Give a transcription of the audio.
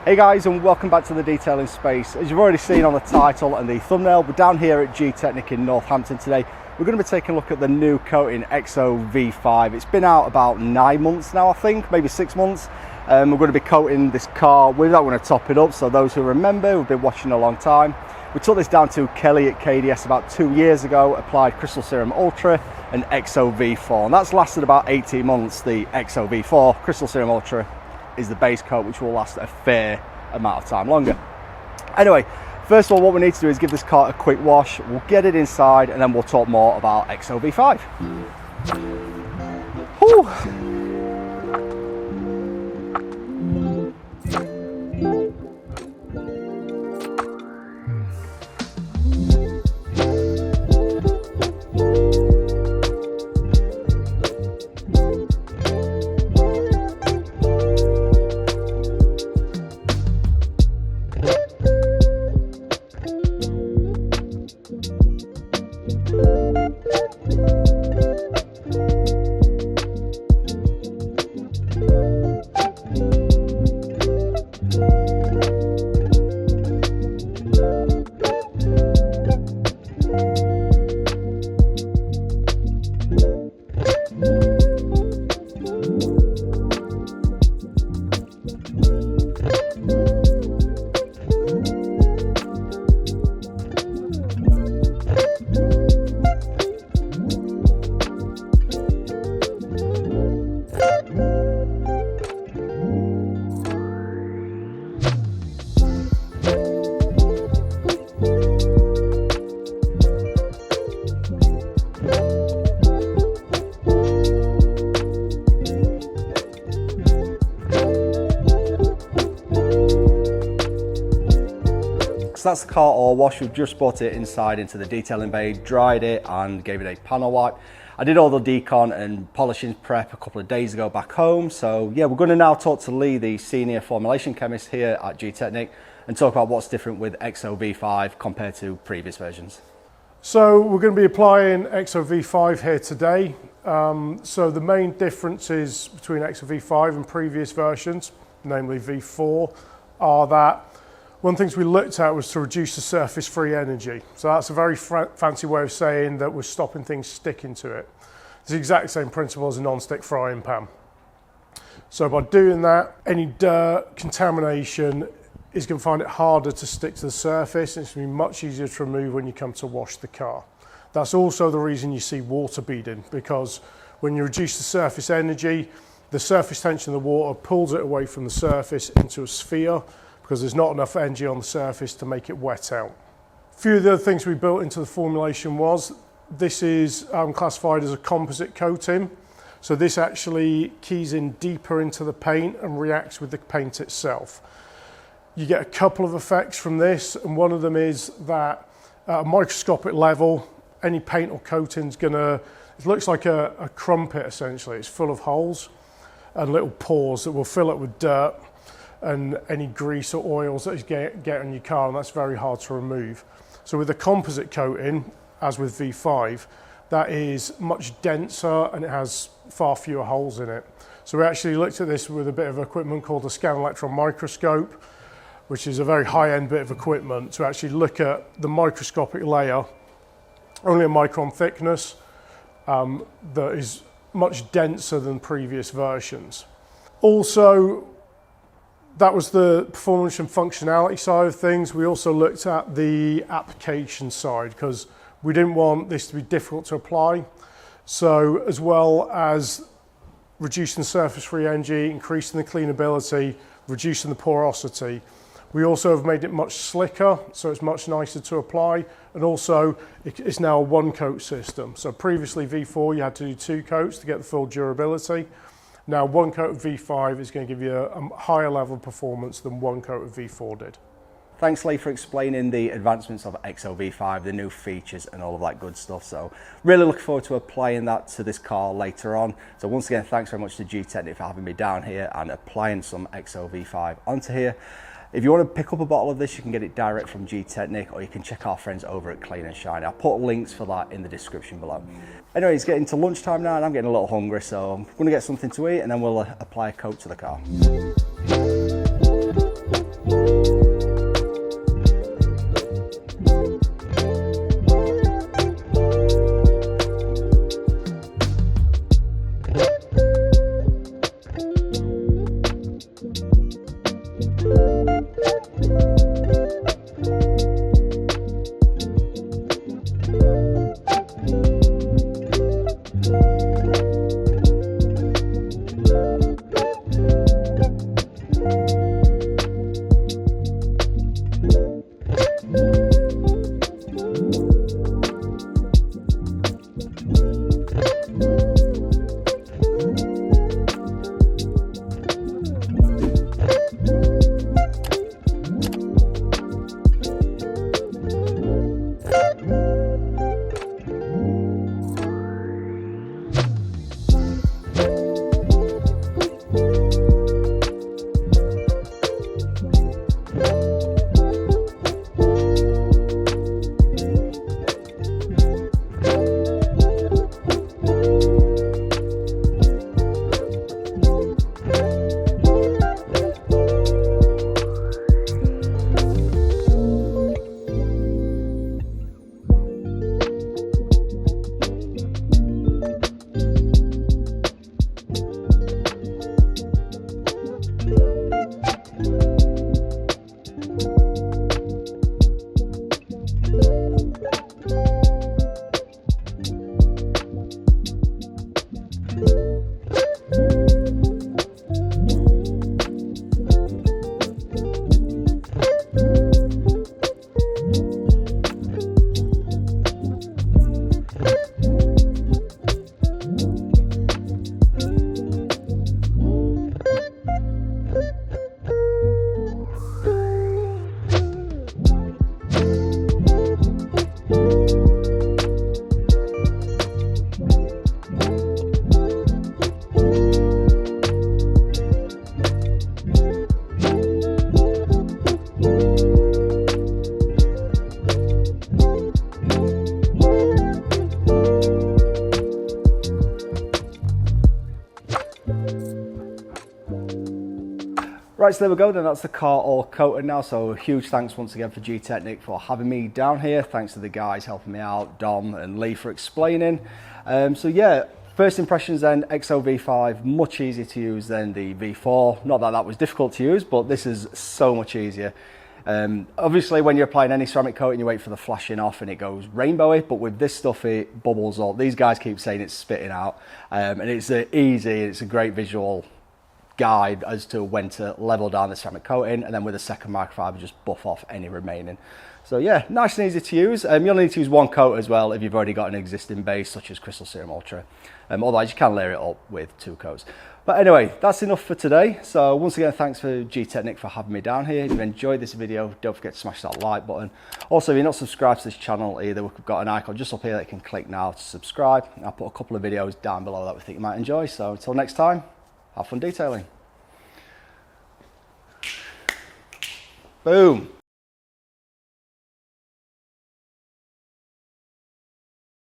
Hey guys, and welcome back to the Detailing Space. As you've already seen on the title and the thumbnail, we're down here at Gtechniq in Northampton today. We're going to be taking a look at the new coating Exo V5. It's been out about 9 months now, I think, maybe 6 months. We're going to be coating this car. We're not going to top it up, so those who remember, we've been watching a long time. We took this down to Kelly at KDS about 2 years ago, applied Crystal Serum Ultra and Exo V4, and that's lasted about 18 months. The Exo V4, Crystal Serum Ultra, is the base coat, which will last a fair amount of time longer. Anyway, first of all, what we need to do is give this car a quick wash. We'll get it inside and then we'll talk more about Exo V5. Whew. So that's the car all wash. We've just brought it inside into the detailing bay, dried it and gave it a panel wipe. I did all the decon and polishing prep a couple of days ago back home. So yeah, we're going to now talk to Lee, the senior formulation chemist here at Gtechniq, and talk about what's different with Exo V5 compared to previous versions. So we're going to be applying Exo V5 here today. So the main differences between Exo V5 and previous versions, namely V4, are that one of the things we looked at was to reduce the surface free energy. So that's a very fancy way of saying that we're stopping things sticking to it. It's the exact same principle as a non-stick frying pan. So by doing that, any dirt, contamination is going to find it harder to stick to the surface, and it's going to be much easier to remove when you come to wash the car. That's also the reason you see water beading, because when you reduce the surface energy, the surface tension of the water pulls it away from the surface into a sphere, because there's not enough energy on the surface to make it wet out. A few of the other things we built into the formulation was, this is classified as a composite coating. So this actually keys in deeper into the paint and reacts with the paint itself. You get a couple of effects from this, and one of them is that at a microscopic level, any paint or coating's gonna, it looks like a crumpet essentially. It's full of holes and little pores that will fill it with dirt and any grease or oils that you get on your car, and that's very hard to remove. So with the composite coating, as with V5, that is much denser and it has far fewer holes in it. So we actually looked at this with a bit of equipment called a scan electron microscope, which is a very high-end bit of equipment to actually look at the microscopic layer, only a micron thickness, that is much denser than previous versions. Also, that was the performance and functionality side of things. We also looked at the application side, because we didn't want this to be difficult to apply. So as well as reducing surface free energy, increasing the cleanability, reducing the porosity, we also have made it much slicker, so it's much nicer to apply. And also it's now a one coat system. So previously V4, you had to do 2 coats to get the full durability. Now, one coat of V5 is going to give you a higher level of performance than one coat of V4 did. Thanks, Lee, for explaining the advancements of Exo V5, the new features and all of that good stuff. So really looking forward to applying that to this car later on. So once again, thanks very much to Gtechniq for having me down here and applying some Exo V5 onto here. If you want to pick up a bottle of this, you can get it direct from Gtechniq, or you can check our friends over at Clean and Shiny. I'll put links for that in the description below. Anyway, it's getting to lunchtime now and I'm getting a little hungry, so I'm going to get something to eat and then we'll apply a coat to the car. Right, so there we go then, that's the car all coated now, so a huge thanks once again for Gtechniq for having me down here. Thanks to the guys helping me out, Dom and Lee for explaining. So yeah, first impressions then, Exo V5, much easier to use than the V4. Not that that was difficult to use, but this is so much easier. Obviously when you're applying any ceramic coating you wait for the flashing off and it goes rainbowy, but with this stuff it bubbles up. These guys keep saying it's spitting out, and it's easy, it's a great visual guide as to when to level down the ceramic coating, and then with a second microfiber just buff off any remaining. So yeah, nice and easy to use. You only need to use one coat as well if you've already got an existing base such as Crystal Serum Ultra. Otherwise you can layer it up with 2 coats. But anyway, that's enough for today. So once again, thanks for Gtechniq for having me down here. If you've enjoyed this video, don't forget to smash that like button. Also, if you're not subscribed to this channel either, we've got an icon just up here that you can click now to subscribe. I'll put a couple of videos down below that we think you might enjoy. So until next time, have fun detailing. Boom.